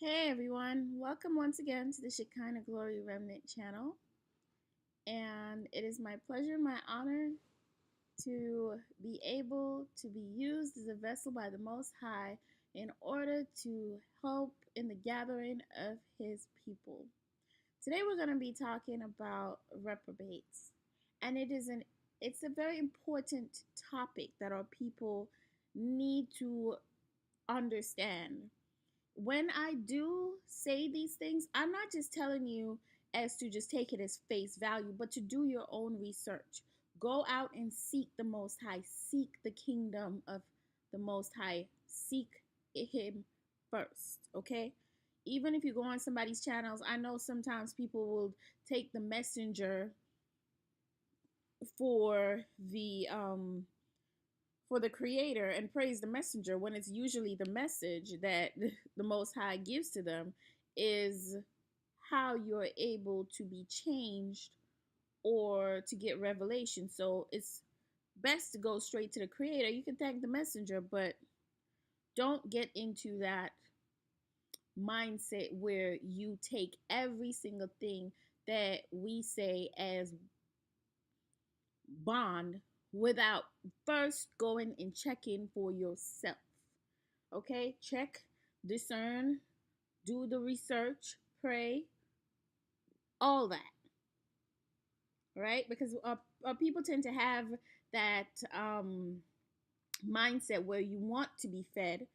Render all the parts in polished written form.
Hey everyone, welcome once again to the Shekinah Glory Remnant channel. And it is my pleasure, my honor to be able to be used as a vessel by the Most High in order to help in the gathering of His people. Today we're going to be talking about reprobates. And it's a very important topic that our people need to understand. When I do say these things, I'm not just telling you as to just take it as face value, but to do your own research. Go out and seek the Most High, seek the kingdom of the Most High, seek Him first, okay? Even if you go on somebody's channels, I know sometimes people will take the messenger for the creator and praise the messenger when it's usually the message that the Most High gives to them is how you're able to be changed or to get revelation. So it's best to go straight to the creator. You can thank the messenger, but don't get into that mindset where you take every single thing that we say as bond without first going and checking for yourself. Okay, check, discern, do the research, pray, all that. Right? Because people tend to have that mindset where you want to be fed,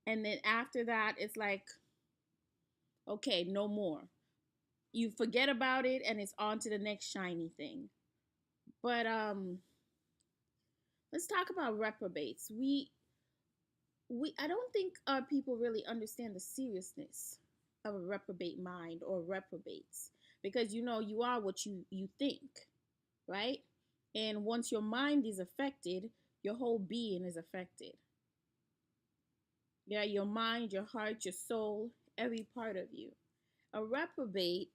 and then after that, it's like, okay, no more. You forget about it, and it's on to the next shiny thing. But let's talk about reprobates. I don't think people really understand the seriousness of a reprobate mind or reprobates, because you are what you think, right? And once your mind is affected, your whole being is affected. Yeah, your mind, your heart, your soul, every part of you. A reprobate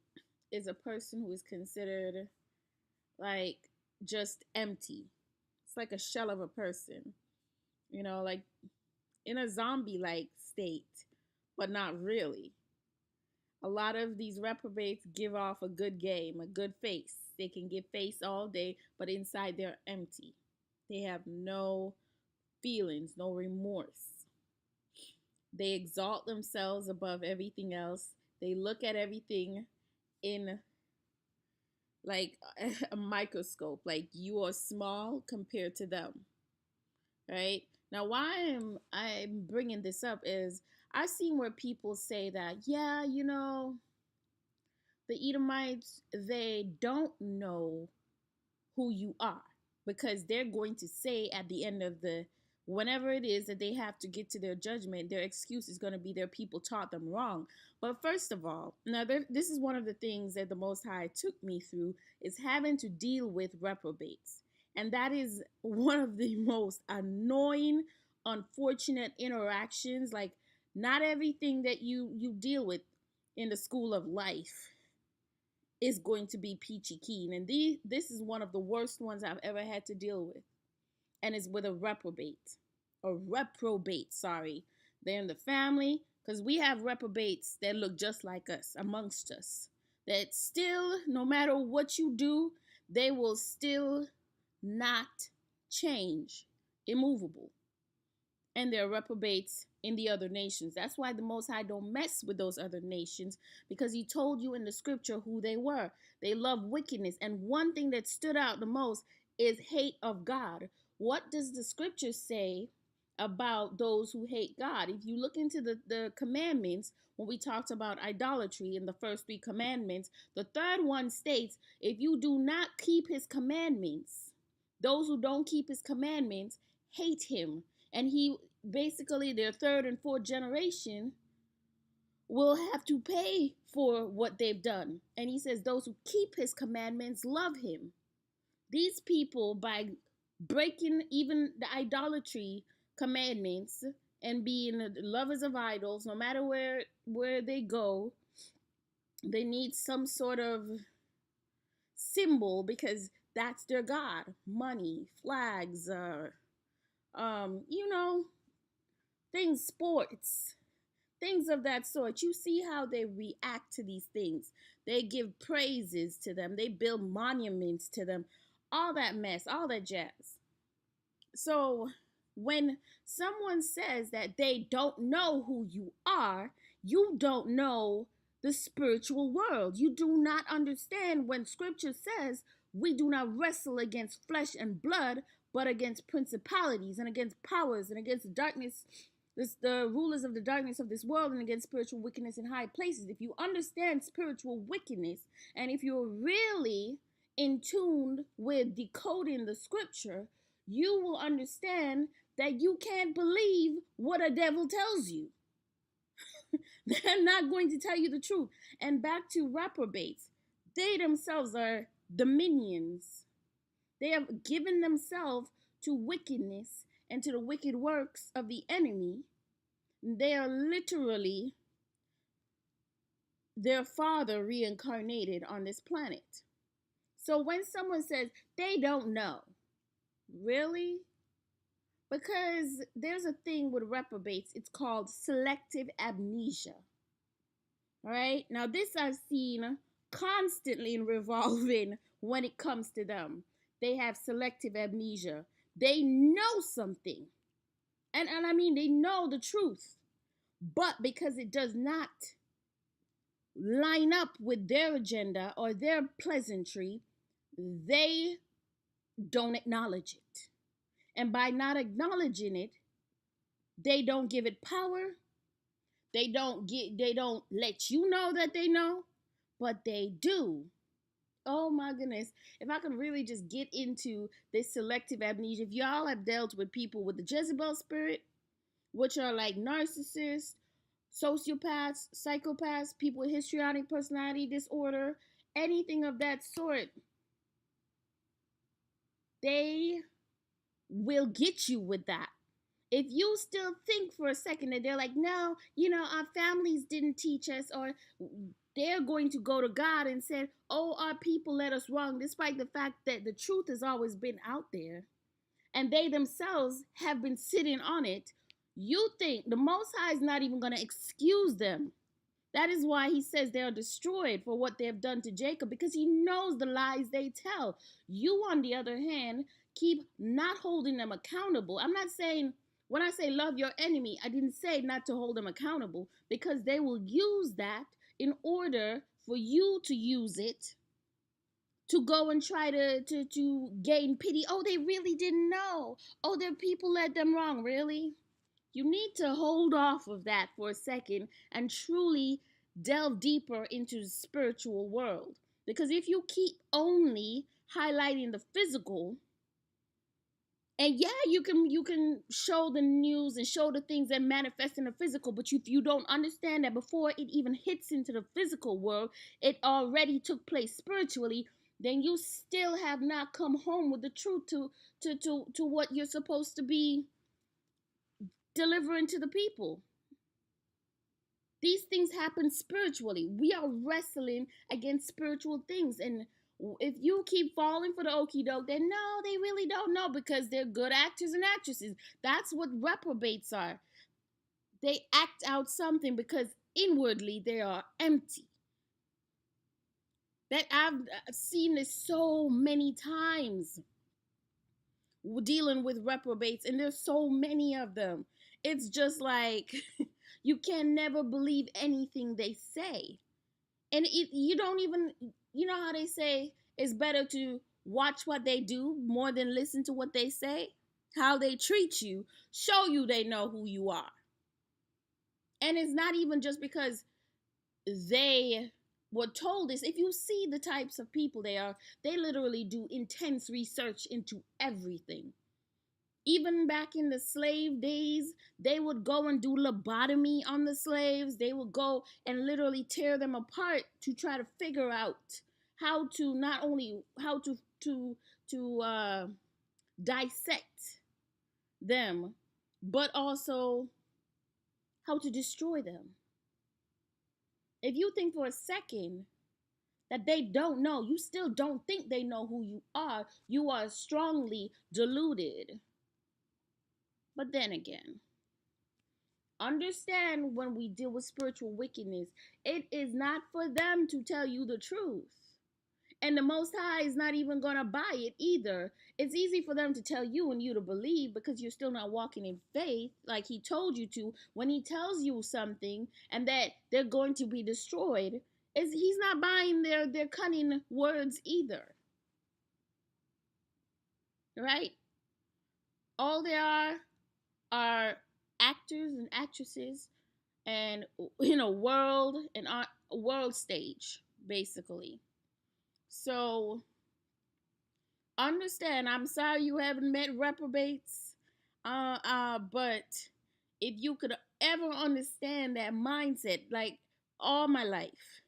is a person who is considered like just empty. It's like a shell of a person, like in a zombie like state, but not really. A lot of these reprobates give off a good game, a good face. They can give face all day, but inside they're empty. They have no feelings, no remorse. They exalt themselves above everything else. They look at everything in like a microscope, like you are small compared to them. Right? Now, why I'm bringing this up is I've seen where people say that, yeah, the Edomites, they don't know who you are, because they're going to say at the end of the whenever it is that they have to get to their judgment, their excuse is going to be their people taught them wrong. But first of all, now this is one of the things that the Most High took me through, is having to deal with reprobates. And that is one of the most annoying, unfortunate interactions. Like, not everything that you deal with in the school of life is going to be peachy keen. And this is one of the worst ones I've ever had to deal with. And it's with a reprobate. A reprobate, sorry. They're in the family, because we have reprobates that look just like us amongst us. That still, no matter what you do, they will still not change. Immovable. And there are reprobates in the other nations. That's why the Most High don't mess with those other nations, because He told you in the scripture who they were. They love wickedness. And one thing that stood out the most is hate of God. What does the scripture say about those who hate God? If you look into the commandments, when we talked about idolatry in the first 3 commandments, the third one states, if you do not keep His commandments, those who don't keep His commandments hate Him. And He basically, their 3rd and 4th generation will have to pay for what they've done. And He says those who keep His commandments love Him. These people, by breaking even the idolatry commandments and being lovers of idols, no matter where they go, they need some sort of symbol, because that's their God. Money, flags, things, sports. things of that sort. You see how they react to these things. They give praises to them, they build monuments to them, all that mess, all that jazz. So when someone says that they don't know who you are, you don't know the spiritual world. You do not understand when scripture says we do not wrestle against flesh and blood, but against principalities and against powers and against darkness, the rulers of the darkness of this world, and against spiritual wickedness in high places. If you understand spiritual wickedness, and if you're really in tune with decoding the scripture, you will understand that you can't believe what a devil tells you. They're not going to tell you the truth. And back to reprobates, they themselves are dominions. They have given themselves to wickedness and to the wicked works of the enemy. They are literally their father reincarnated on this planet. So when someone says they don't know, really? Because there's a thing with reprobates, it's called selective amnesia. All right? Now, this I've seen constantly revolving when it comes to them. They have selective amnesia. They know something. And I mean, they know the truth. But because it does not line up with their agenda or their pleasantry, they don't acknowledge it. And by not acknowledging it, they don't give it power. They don't let you know that they know, but they do. Oh my goodness. If I could really just get into this selective amnesia, if y'all have dealt with people with the Jezebel spirit, which are like narcissists, sociopaths, psychopaths, people with histrionic personality disorder, anything of that sort, they will get you with that. If you still think for a second that they're like, no, our families didn't teach us, or they're going to go to God and say, oh, our people led us wrong, despite the fact that the truth has always been out there, and they themselves have been sitting on it, you think the Most High is not even going to excuse them. That is why he says they are destroyed for what they have done to Jacob, because he knows the lies they tell. You, on the other hand, keep not holding them accountable. I'm not saying, when I say love your enemy, I didn't say not to hold them accountable, because they will use that in order for you to use it to go and try to gain pity. Oh, they really didn't know. Oh, their people led them wrong. Really? You need to hold off of that for a second and truly delve deeper into the spiritual world. Because if you keep only highlighting the physical, and yeah, you can show the news and show the things that manifest in the physical, but if you don't understand that before it even hits into the physical world, it already took place spiritually, then you still have not come home with the truth to what you're supposed to be delivering to the people. These things happen spiritually. We are wrestling against spiritual things. And if you keep falling for the okie doke, then no, they really don't know, because they're good actors and actresses. That's what reprobates are. They act out something because inwardly they are empty. That I've seen this so many times dealing with reprobates, and there's so many of them. It's just like you can never believe anything they say. And you don't even, how they say it's better to watch what they do more than listen to what they say? How they treat you show you they know who you are. And it's not even just because they were told this. If you see the types of people they are, they literally do intense research into everything. Even back in the slave days, they would go and do lobotomy on the slaves. They would go and literally tear them apart to try to figure out how to not only how to dissect them, but also how to destroy them. If you think for a second that they don't know, you still don't think they know who you are strongly deluded. But then again, Understand, when we deal with spiritual wickedness, it is not for them to tell you the truth. And the Most High is not even going to buy it either. It's easy for them to tell you and you to believe because you're still not walking in faith like He told you to. When He tells you something and that they're going to be destroyed, He's not buying their cunning words either. Right? All they are actors and actresses and world stage, basically. So understand, I'm sorry you haven't met reprobates, but if you could ever understand that mindset, like all my life,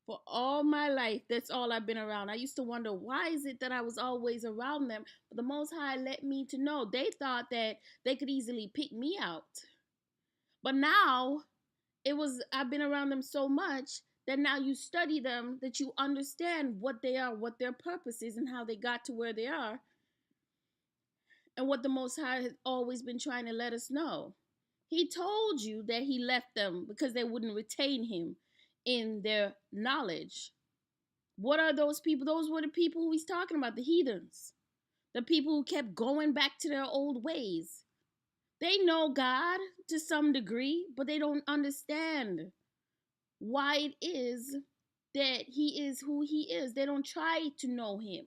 for all my life, that's all I've been around. I used to wonder, why is it that I was always around them? But the Most High let me to know. They thought that they could easily pick me out. But now, I've been around them so much that now you study them, that you understand what they are, what their purpose is, and how they got to where they are, and what the Most High has always been trying to let us know. He told you that He left them because they wouldn't retain Him in their knowledge. What are those people? Those were the people who He's talking about, the heathens, the people who kept going back to their old ways. They know God to some degree, but they don't understand why it is that He is who He is. They don't try to know Him,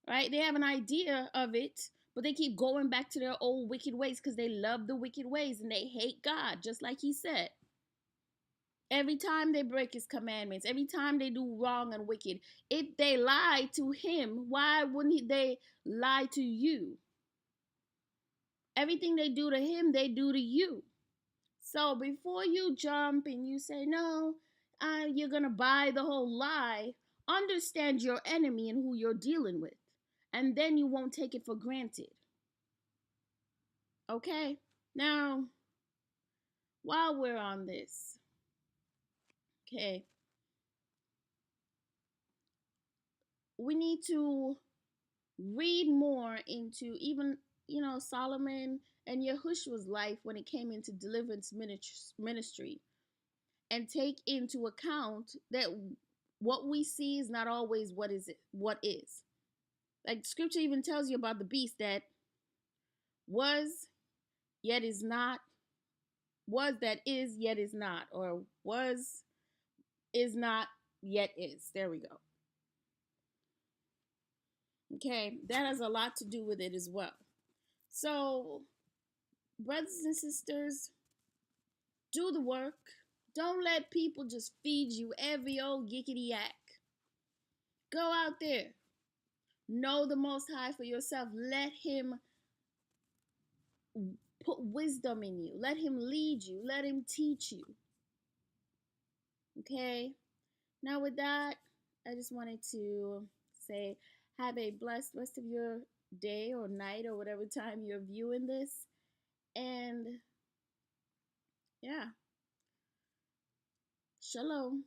right? They have an idea of it, but they keep going back to their old wicked ways because they love the wicked ways and they hate God, just like He said. Every time they break His commandments, every time they do wrong and wicked, if they lie to Him, why wouldn't they lie to you? Everything they do to Him, they do to you. So before you jump and you say, no, you're going to buy the whole lie, understand your enemy and who you're dealing with. And then you won't take it for granted. Okay? Now, while we're on this, okay, we need to read more into even, Solomon and Yahushua's life when it came into deliverance ministry, and take into account that what we see is not always what is. Like scripture even tells you about the beast that was yet is not, was that is yet is not, or was is not yet is. There we go. Okay, that has a lot to do with it as well. So, brothers and sisters, do the work. Don't let people just feed you every old yickety yak. Go out there. Know the Most High for yourself. Let Him put wisdom in you. Let Him lead you. Let Him teach you. Okay? Now with that, I just wanted to say, have a blessed rest of your day or night or whatever time you're viewing this. And yeah. Shalom.